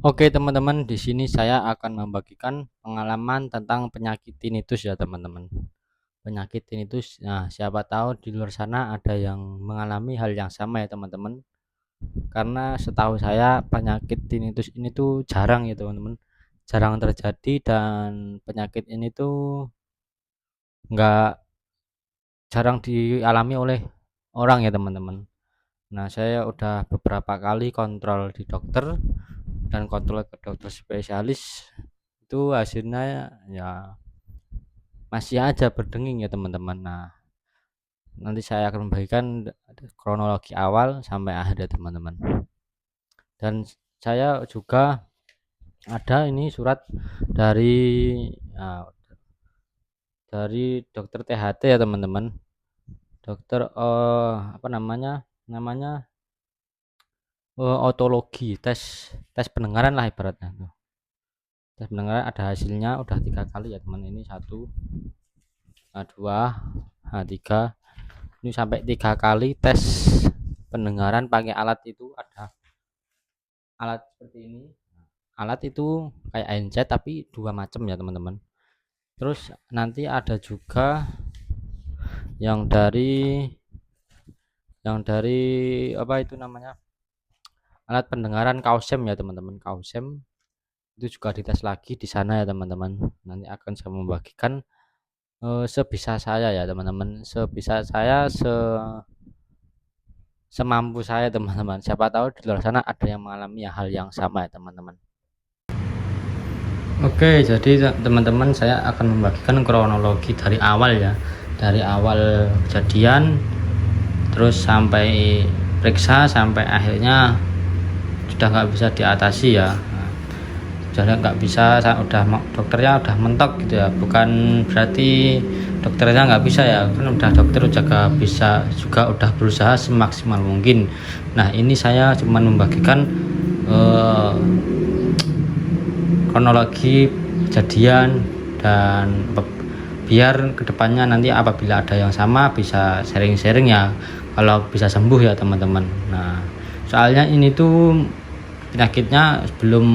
Oke teman-teman, di sini saya akan membagikan pengalaman tentang penyakit tinnitus ya teman-teman. Penyakit tinnitus, nah siapa tahu di luar sana ada yang mengalami hal yang sama ya teman-teman. Karena setahu saya penyakit tinnitus ini tuh jarang ya teman-teman. Jarang terjadi dan penyakit ini tuh nggak jarang dialami oleh orang ya teman-teman. Nah saya udah beberapa kali kontrol di dokter dan kontrol ke dokter spesialis, itu hasilnya ya masih aja berdenging ya teman-teman. Nah nanti saya akan membagikan kronologi awal sampai akhir ya teman-teman. Dan saya juga ada ini surat dari uh, dokter THT ya teman-teman. Dokter apa namanya otologi, tes tes pendengaran lah ibaratnya tuh. Tes pendengaran ada hasilnya udah 3 kali ya teman, ini satu, dua, tiga, ini sampai 3 kali tes pendengaran pakai alat. Itu ada alat seperti ini, alat itu kayak handset tapi dua macam ya teman-teman. Terus nanti ada juga yang dari apa itu namanya, alat pendengaran Kausem ya teman-teman. Kausem itu juga dites lagi di sana ya teman-teman. Nanti akan saya membagikan sebisa saya ya teman-teman, sebisa saya, semampu saya teman-teman. Siapa tahu di luar sana ada yang mengalami hal yang sama ya teman-teman. Oke, jadi teman-teman saya akan membagikan kronologi dari awal ya, dari awal kejadian terus sampai periksa sampai akhirnya sudah nggak bisa diatasi ya. Sudah nggak bisa, udah dokternya udah mentok gitu ya, bukan berarti dokternya nggak bisa ya, kan udah dokter juga bisa juga udah berusaha semaksimal mungkin. Nah ini saya cuma membagikan kronologi kejadian dan biar kedepannya nanti apabila ada yang sama bisa sharing-sharing ya, kalau bisa sembuh ya teman-teman. Nah soalnya ini tuh penyakitnya belum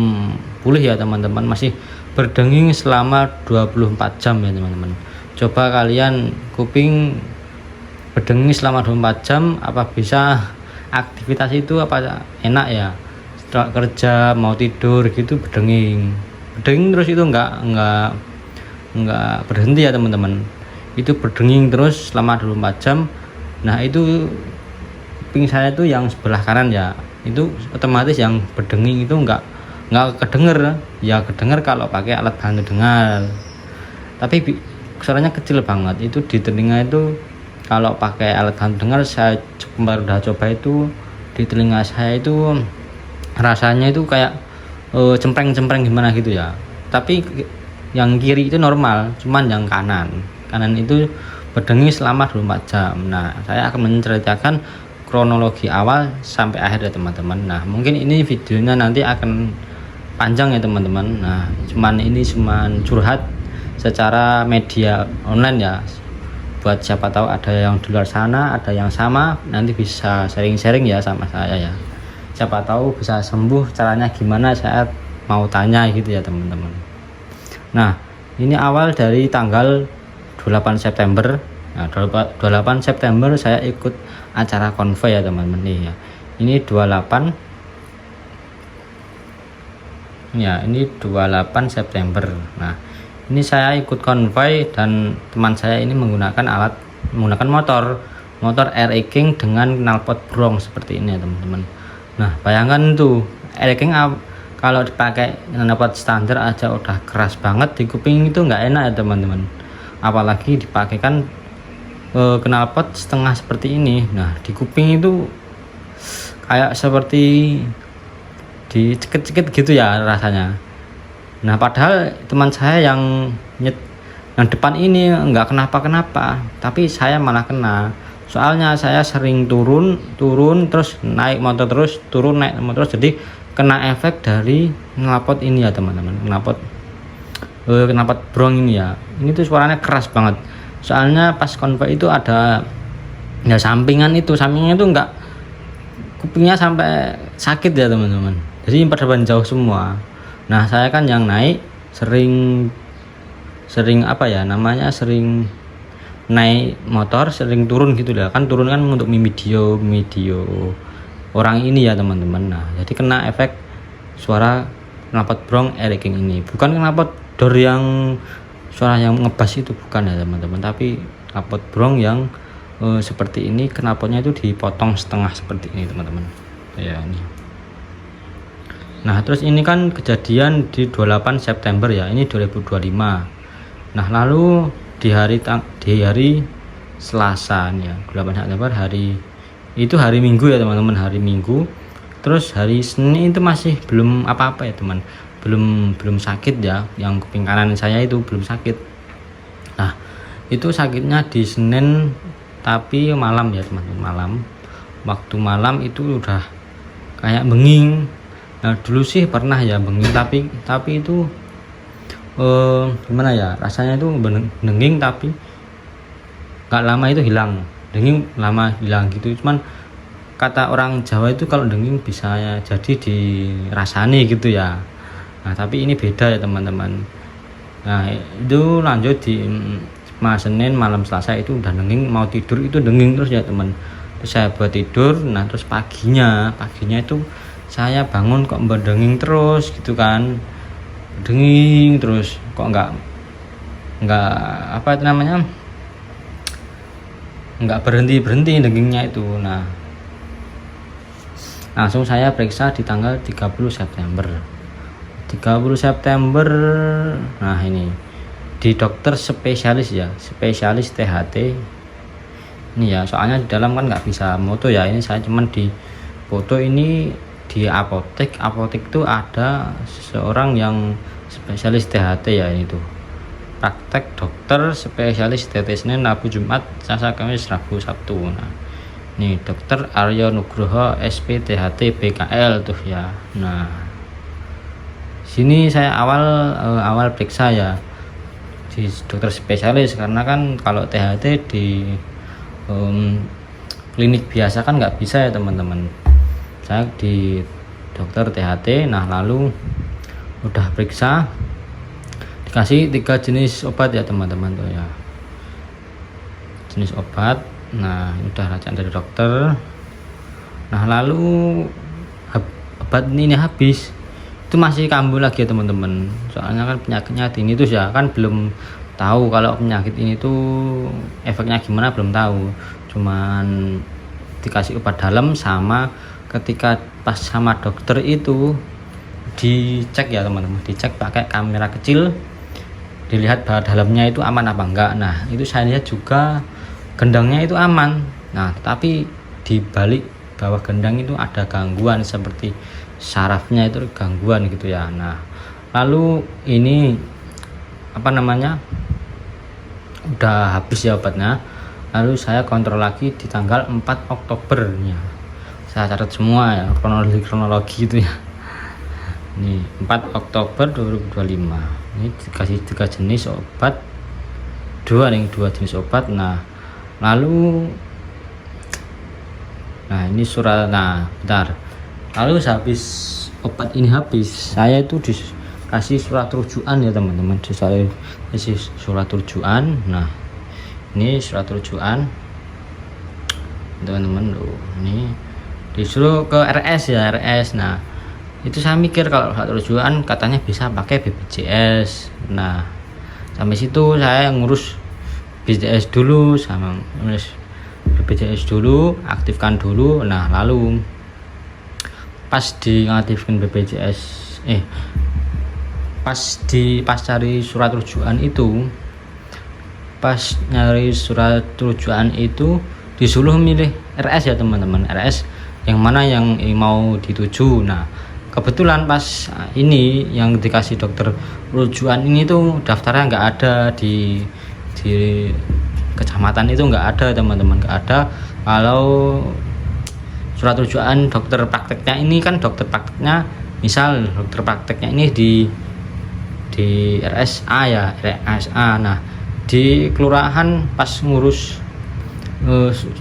pulih ya teman-teman, masih berdenging selama 24 jam ya teman-teman. Coba kalian kuping berdenging selama 24 jam, apa bisa aktivitas itu apa enak ya, setelah kerja mau tidur gitu berdenging terus, itu enggak berhenti ya teman-teman, itu berdenging terus selama 24 jam. Nah itu kuping saya itu yang sebelah kanan ya, itu otomatis yang berdenging itu enggak kedenger ya, kedenger kalau pakai alat bantu dengar, tapi suaranya kecil banget. Itu di telinga itu kalau pakai alat bantu dengar, saya udah coba itu di telinga saya itu rasanya itu kayak cempreng-cempreng gimana gitu ya. Tapi yang kiri itu normal, cuman yang kanan itu berdenging selama 24 jam. Nah saya akan menceritakan kronologi awal sampai akhir ya teman-teman. Nah mungkin ini videonya nanti akan panjang ya teman-teman. Nah cuman curhat secara media online ya, buat siapa tahu ada yang di luar sana ada yang sama, nanti bisa sharing-sharing ya sama saya ya, siapa tahu bisa sembuh. Caranya gimana saya mau tanya gitu ya teman-teman. Nah ini awal dari tanggal 28 September. Nah 28 September saya ikut acara konvoy ya teman-teman nih ya. Ini 28 ya, ini 28 September. Nah ini saya ikut konvoy dan teman saya ini menggunakan motor Air King dengan knalpot brong seperti ini ya teman-teman. Nah bayangkan tuh Air King kalau dipakai knalpot standar aja udah keras banget di kuping, itu nggak enak ya teman-teman, apalagi dipakaikan knalpot setengah seperti ini. Nah di kuping itu kayak seperti dicekit-cekit gitu ya rasanya. Nah padahal teman saya yang depan ini nggak kenapa-kenapa, tapi saya malah kena. Soalnya saya sering turun terus naik motor, terus turun naik motor, jadi kena efek dari knalpot ini ya teman-teman. Knalpot brong ini ya, ini tuh suaranya keras banget. Soalnya pas konvoy itu ada sampingnya itu nggak, kupingnya sampai sakit ya teman-teman. jadi perjalanan jauh semua. Nah saya kan yang naik sering apa ya namanya, sering naik motor sering turun gitu lah, kan turun kan untuk video orang ini ya teman-teman. Nah jadi kena efek suara knalpot brong King ini, bukan knalpot door yang suara yang ngebas itu, bukan ya teman-teman, tapi knalpot brong yang seperti ini, knalpotnya itu dipotong setengah seperti ini teman-teman ya ini. Nah terus ini kan kejadian di 28 September ya, ini 2025. Nah lalu di hari Selasa nih ya, 28 September hari Minggu ya teman-teman, hari Minggu. Terus hari Senin itu masih belum apa-apa ya teman, belum sakit ya, yang kuping kanan saya itu belum sakit. Nah itu sakitnya di Senin tapi malam ya teman-teman, waktu malam itu udah kayak benging. Nah dulu sih pernah ya benging, tapi itu gimana ya, rasanya itu benging tapi gak lama itu hilang, denging lama hilang gitu. Cuman kata orang Jawa itu kalau denging bisa ya jadi dirasani gitu ya. Nah tapi ini beda ya teman-teman. Nah itu lanjut di Senin malam Selasa itu udah denging, mau tidur itu denging terus ya teman. Terus saya buat tidur. Nah terus paginya itu saya bangun kok berdenging terus gitu kan, denging terus kok nggak apa itu namanya, nggak berhenti dengingnya itu. Nah langsung saya periksa di tanggal 30 September. Nah ini di dokter spesialis ya, spesialis THT ini ya, soalnya di dalam kan nggak bisa moto ya, ini saya cuman di foto ini di apotek itu ada seseorang yang spesialis THT ya, ini tuh praktek dokter spesialis THT Senin Rabu Jumat Selasa Kamis Rabu Sabtu. Nah ini dokter Aryo Nugroho SP THT BKL tuh ya. Nah sini saya awal periksa ya di dokter spesialis, karena kan kalau THT di klinik biasa kan nggak bisa ya teman-teman. Saya di dokter THT. Nah lalu udah periksa, dikasih 3 jenis obat ya teman-teman tuh ya, jenis obat. Nah ini udah racaan dari dokter. Nah lalu obat ini habis, itu masih kambuh lagi ya teman-teman, soalnya kan penyakitnya ini tuh ya kan belum tahu kalau penyakit ini tuh efeknya gimana, belum tahu. Cuman dikasih obat dalam, sama ketika pas sama dokter itu dicek ya teman-teman, dicek pakai kamera kecil, dilihat bahwa dalamnya itu aman apa enggak. Nah itu saya lihat juga gendangnya itu aman. Nah tapi di balik bawah gendang itu ada gangguan, seperti sarafnya itu gangguan gitu ya. Nah lalu ini apa namanya, udah habis ya obatnya. Lalu saya kontrol lagi di tanggal 4 Oktober ya, saya catat semua ya, kronologi itu ya. Ini 4 Oktober 2025, ini dikasih 3 jenis obat, 2 jenis obat. Nah lalu ini surat, nah bentar, lalu habis obat ini habis, saya itu dikasih surat rujukan ya teman-teman, dikasih surat rujukan. Nah ini surat rujukan teman-teman loh, ini disuruh ke RS ya, RS. Nah itu saya mikir kalau surat rujukan katanya bisa pakai BPJS. Nah sampai situ saya ngurus BPJS dulu, sama ngurus BPJS dulu, aktifkan dulu. Nah lalu pas diaktifkan BPJS pas cari surat rujukan itu, disuruh milih RS ya teman-teman, RS yang mana yang mau dituju. Nah kebetulan pas ini yang dikasih dokter rujukan ini tuh daftarnya nggak ada di kecamatan itu, nggak ada teman-teman, nggak ada. Kalau surat rujukan dokter prakteknya ini kan, dokter prakteknya misal dokter prakteknya ini di RSA ya, RSA. Nah di kelurahan pas ngurus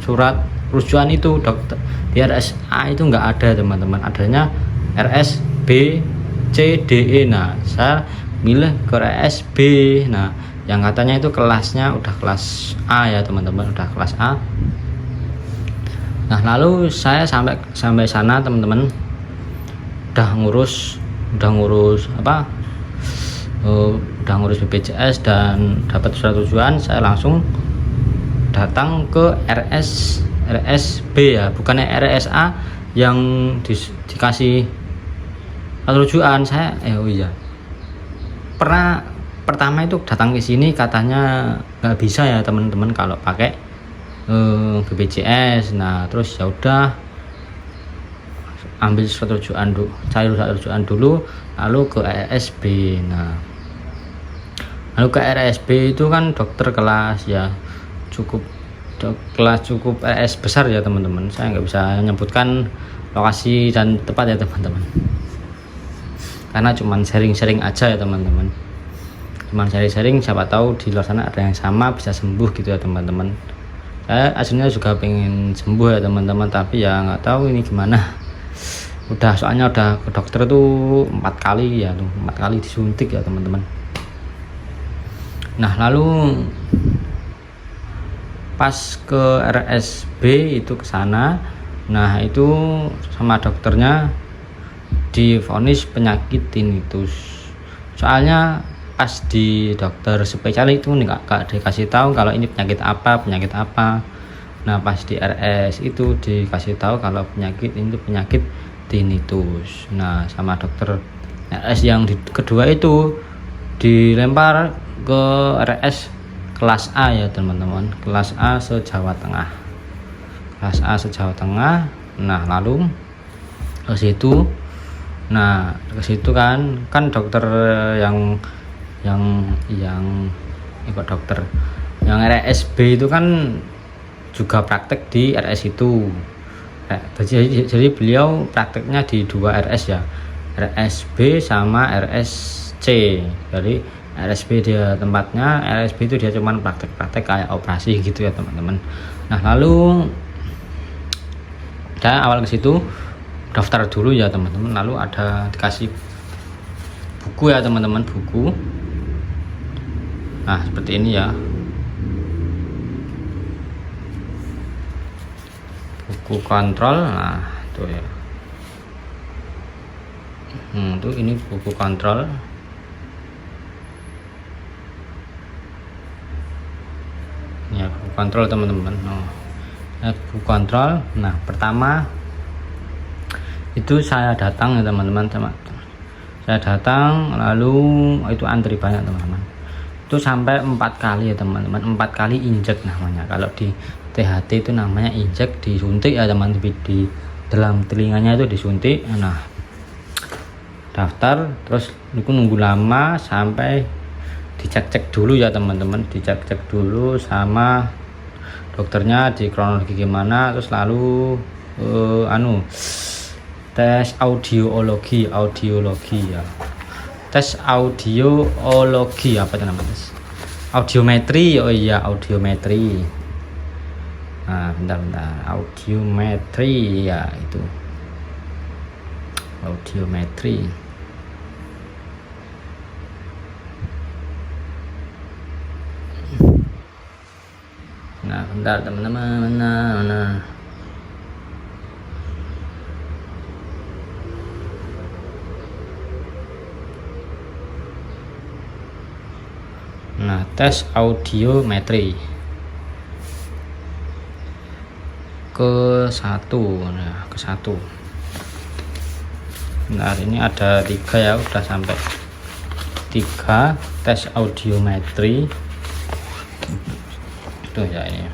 surat rujukan itu dokter di RSA itu nggak ada teman-teman, adanya RS B, C, D, E. Nah saya milih ke RS B. Nah yang katanya itu kelasnya udah kelas A ya teman-teman, udah kelas A. Nah lalu saya sampai sana teman-teman, udah ngurus apa, udah ngurus BPJS dan dapat surat tujuan. Saya langsung datang ke RSB ya, bukannya RSA yang dikasih rujukan. Saya oh iya, pernah pertama itu datang ke sini katanya nggak bisa ya teman-teman kalau pakai BPJS. Nah terus ya udah ambil surat rujukan dulu, cari surat rujukan dulu, lalu ke RSB. Nah lalu ke RSB itu kan dokter kelas ya, cukup RS besar ya teman-teman. Saya nggak bisa menyebutkan lokasi dan tempat ya teman-teman, karena cuman sharing-sharing aja ya teman-teman, cuman sharing-sharing, siapa tahu di luar sana ada yang sama bisa sembuh gitu ya teman-teman. Saya aslinya juga pengen sembuh ya teman-teman, tapi ya nggak tahu ini gimana. Soalnya udah ke dokter tuh 4 kali ya, 4 kali disuntik ya teman-teman. Nah lalu pas ke RSB itu ke sana, nah itu sama dokternya divonis penyakit tinnitus. Soalnya pas di dokter spesialis itu nggak dikasih tahu kalau ini penyakit apa. Nah pas di RS itu dikasih tahu kalau penyakit ini penyakit tinnitus. Nah sama dokter RS yang kedua itu dilempar ke RS kelas A ya teman-teman, kelas A se-Jawa Tengah, kelas A se-Jawa Tengah. Nah lalu ke situ, kan dokter yang ikut dokter yang RSB itu kan juga praktek di RS itu. Jadi beliau prakteknya di 2 RS ya, RSB sama RSC. Jadi RSB dia tempatnya, RSB itu dia cuman praktek-praktek kayak operasi gitu ya teman-teman. Nah lalu saya awal ke situ daftar dulu ya teman-teman, lalu ada dikasih buku ya teman-teman, buku. Nah seperti ini ya, buku kontrol. Nah tuh ya, tuh ini buku kontrol. Ya buku kontrol teman-teman. Buku kontrol. Nah pertama itu saya datang ya teman-teman, saya datang lalu itu antri banyak teman-teman, itu sampai 4 kali ya teman-teman, 4 kali injek namanya. Kalau di THT itu namanya injek, disuntik ya teman-teman, di dalam telinganya itu disuntik. Nah daftar terus itu nunggu lama sampai dicek-cek dulu ya teman-teman, dicek-cek dulu sama dokternya di kronologi gimana, terus lalu tes audiologi ya, tes audiologi apa itu namanya, audiometri. Oh iya audiometri. Nah bentar, audiometri ya, itu audiometri. Nah bentar teman-teman, nah tes audiometri ke 1. Nah ke 1. Nah ini ada 3 ya, udah sampai 3 tes audiometri itu ya. Ini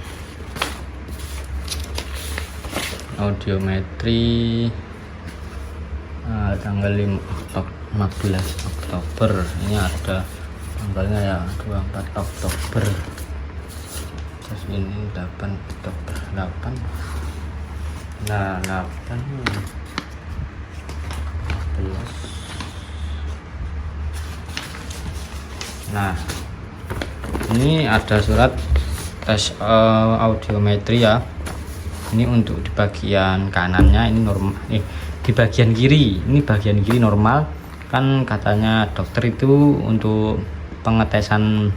audiometri tanggal 15 Oktober. Ini ada tanggalnya ya, 24 Oktober. Terus ini 8 Oktober, 8. Nah 8 11. Nah ini ada surat tes audiometri ya. Ini untuk di bagian kanannya ini normal, di bagian kiri, ini bagian kiri normal. Kan katanya dokter itu untuk pengetesan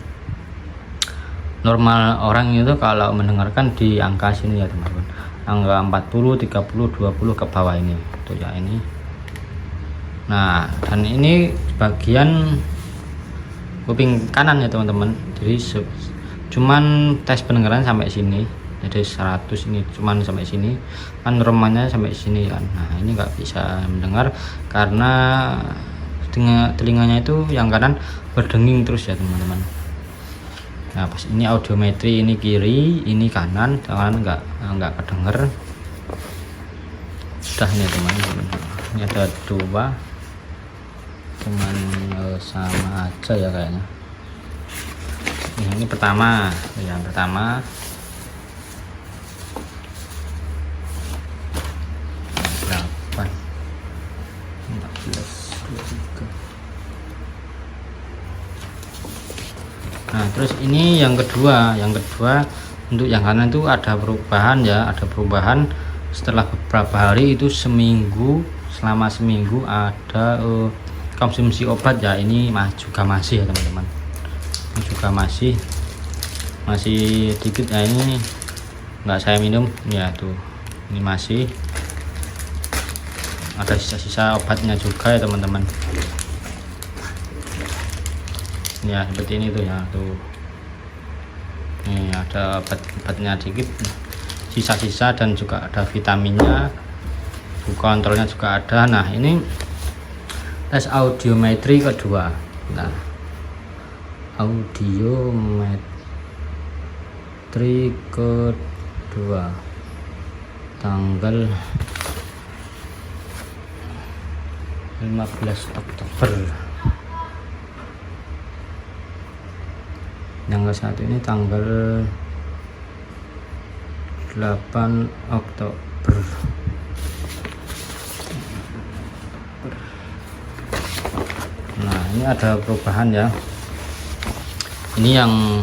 normal orang itu kalau mendengarkan di angka sini ya teman-teman, angka 40, 30, 20 ke bawah ini tuh ya ini. Nah, dan ini bagian kuping kanan ya teman-teman, jadi cuman tes pendengaran sampai sini, jadi 100 ini cuman sampai sini kan, normalnya sampai sini kan. Nah ini nggak bisa mendengar karena telinganya itu yang kanan berdenging terus ya teman-teman. Nah pas ini audiometri, ini kiri, ini kanan, jangan nggak kedenger. Udah ini teman-teman, ini ada dua, cuman sama aja ya kayaknya. Ini pertama, yang pertama 8, 14, 23. Nah terus ini yang kedua untuk yang kanan itu ada perubahan ya, ada perubahan setelah beberapa hari itu selama seminggu ada konsumsi obat ya. Ini juga masih ya teman-teman, ini juga masih dikit ya, ini nggak saya minum ya tuh, ini masih ada sisa-sisa obatnya juga ya teman-teman ya, seperti ini tuh ya tuh, ini ada obatnya dikit, sisa-sisa, dan juga ada vitaminnya, kontrolnya juga ada. Nah ini tes audiometri kedua. Nah audiometri kedua tanggal 15 Oktober. Yang ke satu ini tanggal 8 Oktober. Nah ini ada perubahan ya, ini yang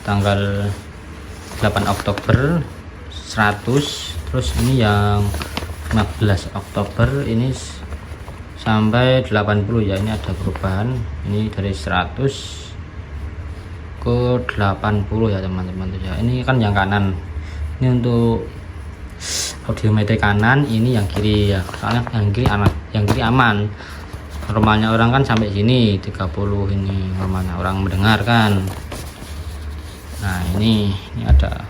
tanggal 8 Oktober 100, terus ini yang 15 Oktober ini sampai 80 ya, ini ada perubahan, ini dari 100 ke 80 ya teman-teman ya. Ini kan yang kanan, ini untuk audiometri kanan, ini yang kiri ya, soalnya yang kiri aman. Normalnya orang kan sampai sini 30, ini normalnya orang mendengarkan. Nah ini ada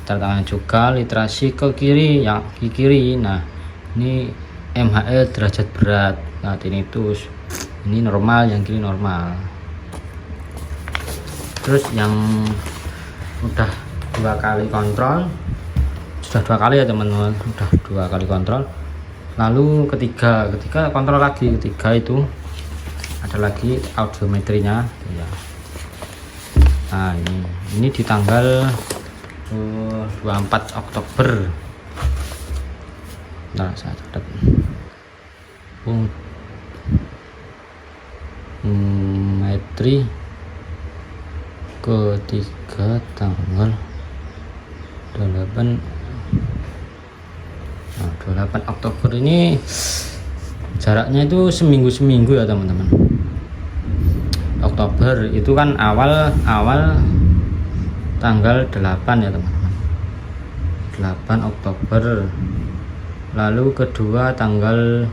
tanda tangan juga, literasi ke kiri, yang di kiri. Nah ini MHL derajat berat, nah tinnitus ini normal, yang kiri normal. Terus yang udah 2 kali kontrol, sudah 2 kali ya teman-teman, udah 2 kali kontrol. Lalu ketiga kontrol lagi, ketiga itu ada lagi audiometrinya ya. Nah ini di tanggal 24 Oktober. Nah saya catat metri ketiga tanggal 28 Oktober. Ini jaraknya itu seminggu ya teman-teman. Oktober itu kan awal tanggal 8 ya teman-teman, 8 Oktober. Lalu kedua tanggal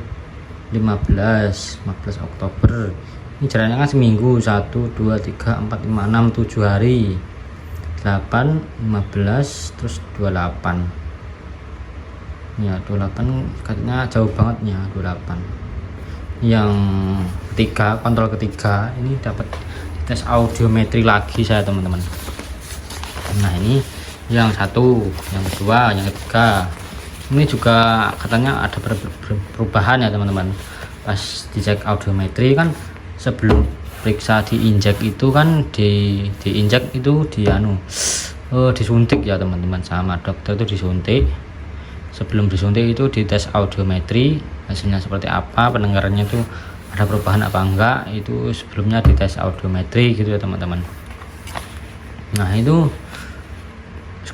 15 Oktober. Ini jaraknya kan seminggu, 1, 2, 3, 4, 5, 6, 7 hari, 8, 15, terus 28 ya. 28 katanya jauh banget ya, 28. Yang ketiga, kontrol ketiga, ini dapat tes audiometri lagi saya teman-teman. Nah ini yang satu, yang kedua, yang ketiga, ini juga katanya ada perubahan ya teman-teman. Pas dicek audiometri kan, sebelum periksa diinjek itu kan diinjek itu disuntik ya teman-teman, sama dokter itu disuntik. Sebelum disuntik itu dites audiometri, hasilnya seperti apa, pendengarannya itu ada perubahan apa enggak, itu sebelumnya dites audiometri gitu ya teman-teman. Nah itu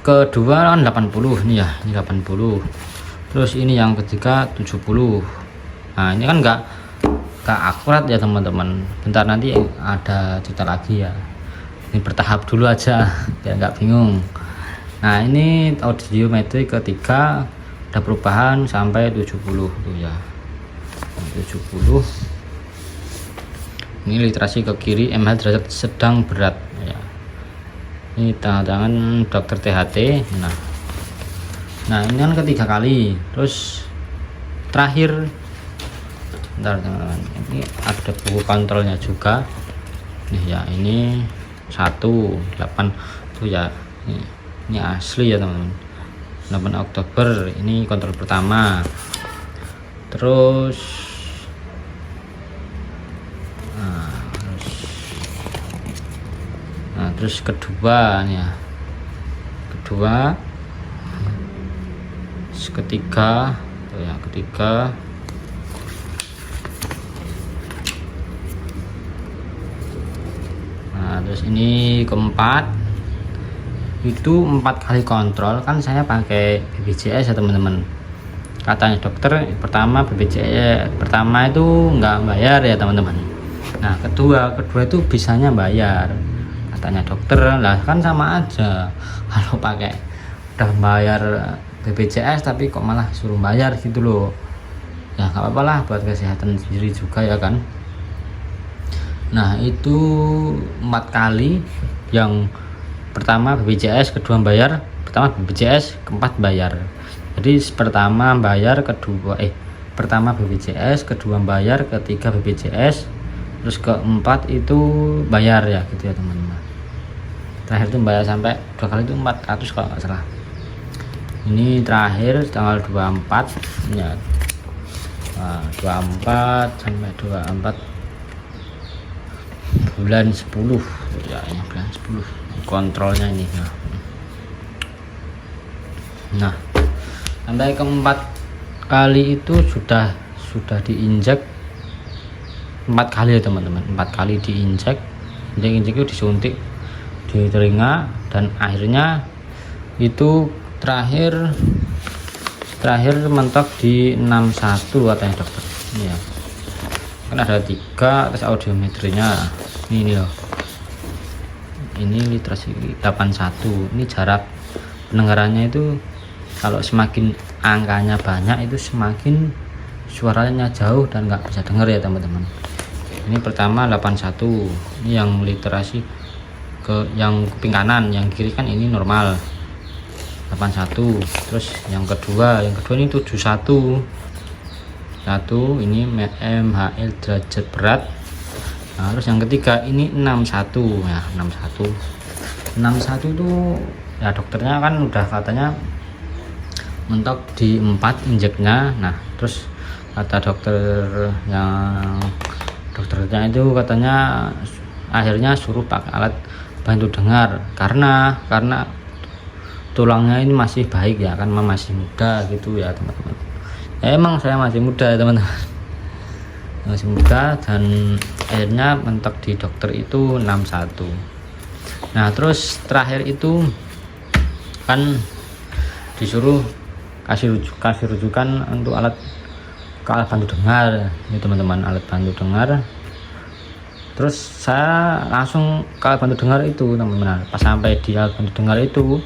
kedua kan 80 nih ya, ini 80. Terus ini yang ketiga 70. Nah ini kan nggak akurat ya teman-teman, bentar nanti ada cerita lagi ya, ini bertahap dulu aja biar nggak bingung. Nah ini audiometri ketiga ada perubahan sampai 70 tuh ya, 70. Ini literasi ke kiri, MH derajat sedang berat ya. Ini tangan dokter THT. Nah ini kan ketiga kali. Terus terakhir, bentar teman-teman, ini ada buku kontrolnya juga nih ya, ini 18 tuh ya, ini asli ya teman-teman, 8 Oktober ini kontrol pertama. Terus terus kedua nih ya, kedua, terus ketiga tuh ya, ketiga. Nah terus ini keempat, itu 4 kali kontrol kan saya pakai BPJS ya teman-teman. Katanya dokter pertama BPJS pertama itu nggak bayar ya teman-teman. Nah kedua itu bisanya bayar katanya dokter. Lah kan sama aja, kalau pakai udah bayar BPJS tapi kok malah suruh bayar gitu loh ya. Nggak apa-apa lah, buat kesehatan sendiri juga ya kan. Nah itu 4 kali, yang pertama BPJS, kedua bayar, pertama BPJS, keempat bayar. Jadi pertama bayar, pertama BPJS, kedua bayar, ketiga BPJS, terus keempat itu bayar ya gitu ya teman-teman. Terakhir itu bayar sampai 2 kali itu 400 kalau nggak salah. Ini terakhir tanggal 24 ya, 24 sampai 24 bulan 10 ya, ini bulan 10 kontrolnya ini ya. Nah sampai keempat kali itu sudah diinjek 4 kali ya teman-teman, 4 kali diinjek itu disuntik di telinga, dan akhirnya itu terakhir mentok di 61 katanya dokter ini ya. Kan ada 3 tes audiometrinya ini loh, ini literasi 81. Ini jarak pendengarannya itu kalau semakin angkanya banyak itu semakin suaranya jauh dan nggak bisa dengar ya teman-teman. Ini pertama 81, ini yang literasi ke yang kuping kanan, yang kiri kan ini normal 81. Terus yang kedua ini 71 ini MHL derajat berat. Nah, terus yang ketiga ini 61 ya, 61 itu ya dokternya kan udah katanya mentok di 4 injeknya. Nah terus kata dokternya itu katanya akhirnya suruh pakai alat bantu dengar karena tulangnya ini masih baik ya kan, masih muda gitu ya teman-teman. Emang saya masih muda ya teman-teman, masih muda, dan akhirnya mentok di dokter itu 61. Nah terus terakhir itu kan disuruh kasih rujukan untuk alat bantu dengar ini teman-teman, alat bantu dengar. Terus saya langsung ke alat bantu dengar itu teman-teman. Pas sampai di alat bantu dengar itu,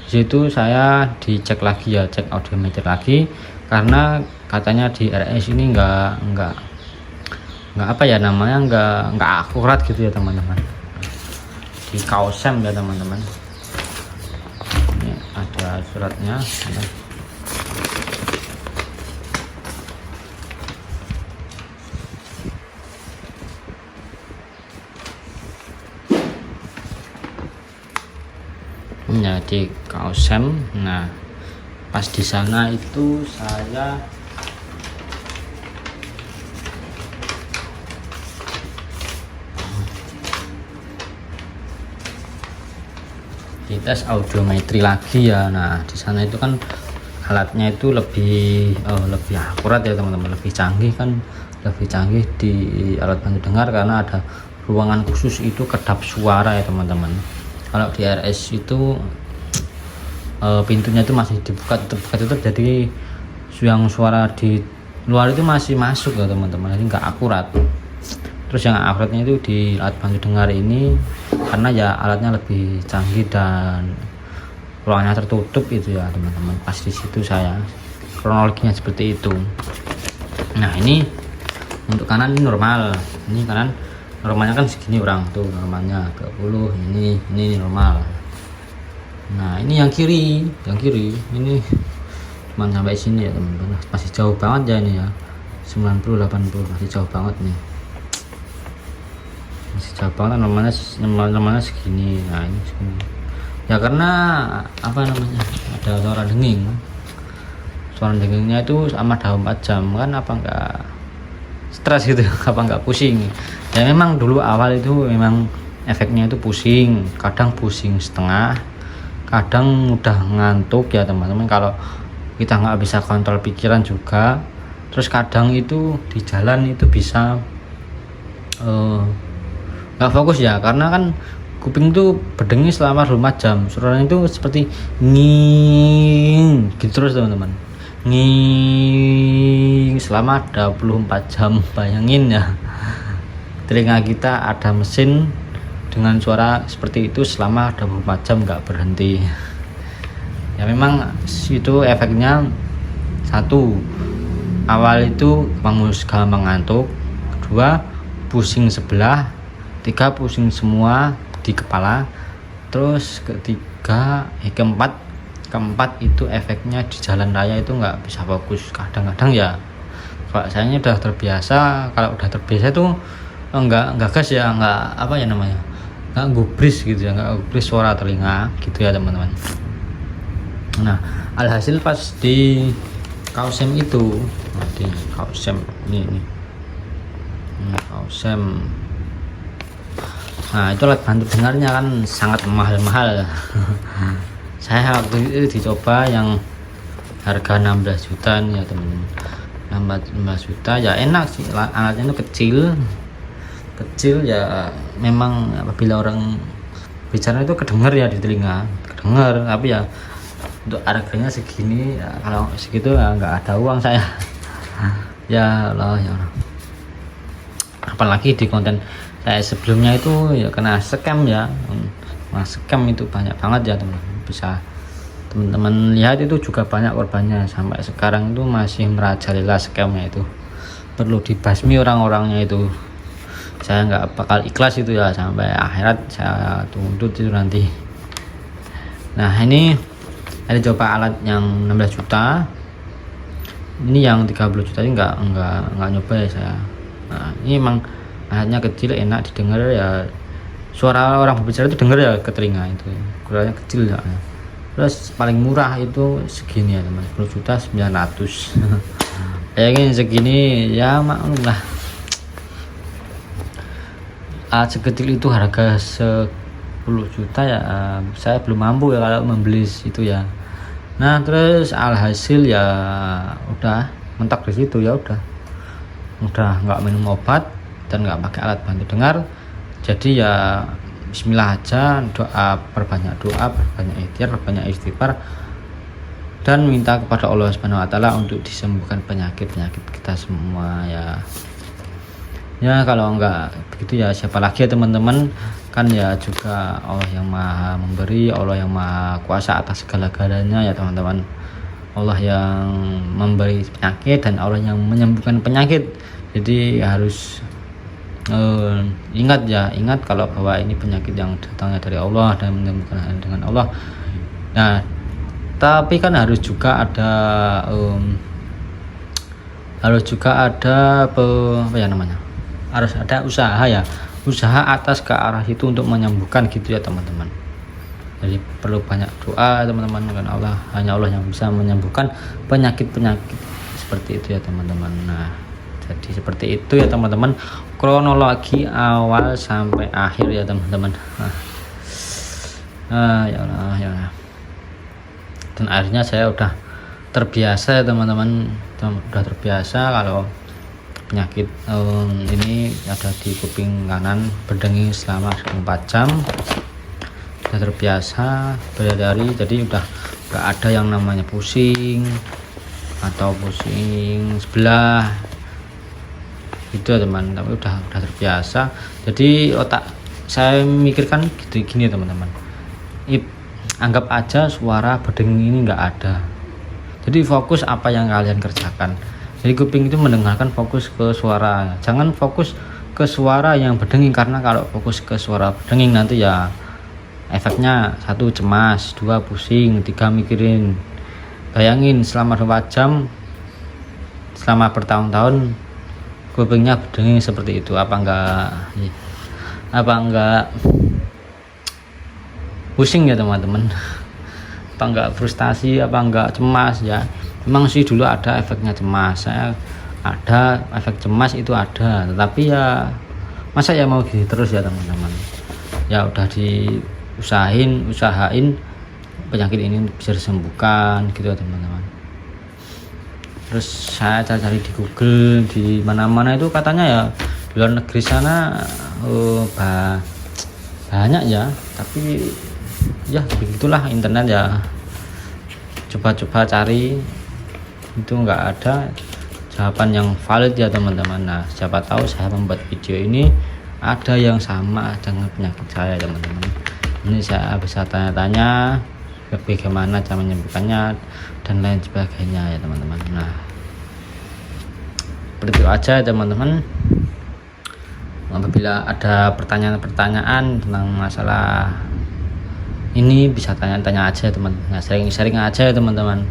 disitu saya dicek lagi ya, cek audiometri lagi, karena katanya di RS ini nggak apa ya namanya, nggak akurat gitu ya teman-teman, di Kausem ya teman-teman. Ini ada suratnya. Ya di Kausem. Nah pas di sana itu saya dites audiometri lagi ya. Nah di sana itu kan alatnya itu lebih akurat ya teman-teman, lebih canggih di alat bantu dengar, karena ada ruangan khusus itu kedap suara ya teman-teman. Kalau di RS itu pintunya itu masih dibuka tutup, jadi yang suara di luar itu masih masuk ya teman-teman, jadi nggak akurat. Terus yang akuratnya itu di alat bantu dengar ini, karena ya alatnya lebih canggih dan ruangannya tertutup itu ya teman-teman. Pas di situ saya kronologinya seperti itu. Nah ini untuk kanan ini normal, ini kanan normalnya kan segini orang tuh, normalnya 20, ini normal. Nah ini yang kiri ini cuma sampai sini ya teman-teman, masih jauh banget ya ini ya, 90-80 masih jauh banget nih, masih jauh banget. Normalnya segini. Nah ini segini ya, karena apa namanya, ada suara dengingnya itu sama 24 jam kan, apa enggak stres gitu apa enggak pusing ya. Memang dulu awal itu memang efeknya itu pusing, kadang pusing setengah, kadang udah ngantuk ya teman-teman, kalau kita nggak bisa kontrol pikiran juga. Terus kadang itu di jalan itu bisa nggak fokus ya, karena kan kuping tuh berdenging selama 24 jam, suaranya itu seperti nging gitu terus teman-teman, nging selama 24 jam. Bayangin ya, telinga kita ada mesin dengan suara seperti itu selama 24 jam nggak berhenti ya. Memang itu efeknya, satu, awal itu gampang ngantuk, kedua pusing sebelah, tiga pusing semua di kepala, terus keempat itu efeknya di jalan raya itu nggak bisa fokus. Kadang-kadang ya kalau saya udah terbiasa, itu nggak gas ya, nggak apa ya namanya, nggak gubris gitu ya, nggak gubris suara telinga gitu ya teman-teman. Nah alhasil pas di Kausem itu, di Kausem ini Kausem, nah itu alat bantu dengarnya kan sangat mahal-mahal. Saya waktu itu dicoba yang harga 16 juta nih ya teman-teman, 16 juta ya. Enak sih, alatnya itu kecil ya. Memang apabila orang bicara itu kedengar ya di telinga, tapi ya untuk harganya segini ya, kalau segitu ya nggak ada uang saya. Ya Allah. Apalagi di konten saya sebelumnya itu ya kena scam ya. Scam itu banyak banget ya teman-teman, bisa teman-teman lihat itu juga banyak korbannya. Sampai sekarang itu masih merajalela scamnya itu, perlu dibasmi orang-orangnya itu. Saya nggak bakal ikhlas itu ya, sampai akhirat saya tuntut itu nanti. Nah ini ada coba alat yang 16 juta, ini yang 30 juta ini nggak nyoba ya saya. Nah ini emang alatnya kecil, enak didengar ya, suara orang berbicara itu dengar ya ke telinga itu, ukurannya kecil ya. Terus paling murah itu segini ya teman, 10 juta 900. Bayangin segini ya, maklum lah, alat sekecil itu harga 10 juta ya, saya belum mampu ya kalau membeli itu ya. Nah terus alhasil ya udah mentok di situ ya, udah nggak minum obat dan nggak pakai alat bantu dengar. Jadi ya bismillah aja, perbanyak doa, perbanyak ikhtiar, perbanyak istighfar, dan minta kepada Allah Subhanahu wa taala untuk disembuhkan penyakit kita semua ya. Ya kalau enggak begitu ya siapa lagi ya teman-teman, kan ya juga Allah yang maha memberi, Allah yang maha kuasa atas segala-galanya ya teman-teman. Allah yang memberi penyakit dan Allah yang menyembuhkan penyakit. Jadi harus ingat kalau bahwa ini penyakit yang datangnya dari Allah dan menyembuhkan dengan Allah. Nah tapi kan harus juga ada apa ya namanya, harus ada usaha atas ke arah itu untuk menyembuhkan gitu ya teman-teman. Jadi perlu banyak doa teman-teman, kan hanya Allah yang bisa menyembuhkan penyakit seperti itu ya teman-teman. Nah jadi seperti itu ya teman-teman, kronologi awal sampai akhir ya teman-teman. Ya Allah. Dan akhirnya saya udah terbiasa ya teman-teman, udah terbiasa kalau penyakit ini ada di kuping kanan berdenging selama 24 jam. Udah terbiasa berhari-hari, jadi udah gak ada yang namanya pusing atau pusing sebelah itu ya teman, tapi udah terbiasa. Jadi otak saya mikirkan gitu gini teman-teman, anggap aja suara berdenging ini nggak ada, jadi fokus apa yang kalian kerjakan. Jadi kuping itu mendengarkan, fokus ke suara, jangan fokus ke suara yang berdenging, karena kalau fokus ke suara berdenging nanti ya efeknya 1 cemas, 2 pusing, 3 mikirin. Bayangin selama 24 jam selama bertahun-tahun kupingnya berdenging seperti itu, apa enggak pusing ya teman-teman, apa enggak frustasi, apa enggak cemas ya. Memang sih dulu ada efeknya cemas, saya ada efek cemas itu ada, tetapi ya masa ya mau gini terus ya teman-teman. Ya udah usahain penyakit ini bisa disembuhkan gitu ya teman-teman. Terus saya cari di Google, di mana-mana itu katanya ya di luar negeri sana banyak ya, tapi ya begitulah internet ya, coba-coba cari itu nggak ada jawaban yang valid ya teman-teman. Nah siapa tahu saya membuat video ini ada yang sama dengan penyakit saya teman-teman. Ini saya bisa tanya-tanya bagaimana cara menyembuhkannya dan lain sebagainya ya teman-teman. Nah seperti itu aja teman-teman. Apabila ada pertanyaan-pertanyaan tentang masalah ini bisa tanya-tanya aja teman. Nah sharing-sharing aja ya teman-teman,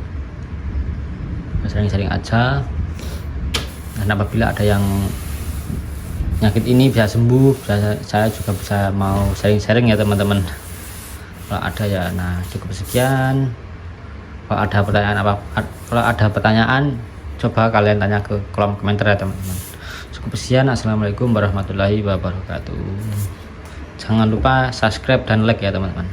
sharing-sharing aja. Dan apabila ada yang penyakit ini bisa sembuh, saya juga bisa mau sharing-sharing ya teman-teman. Kalau ada ya, nah cukup sekian. Kalau ada pertanyaan coba kalian tanya ke kolom komentar ya teman-teman. Cukup sekian, assalamualaikum warahmatullahi wabarakatuh. Jangan lupa subscribe dan like ya teman-teman.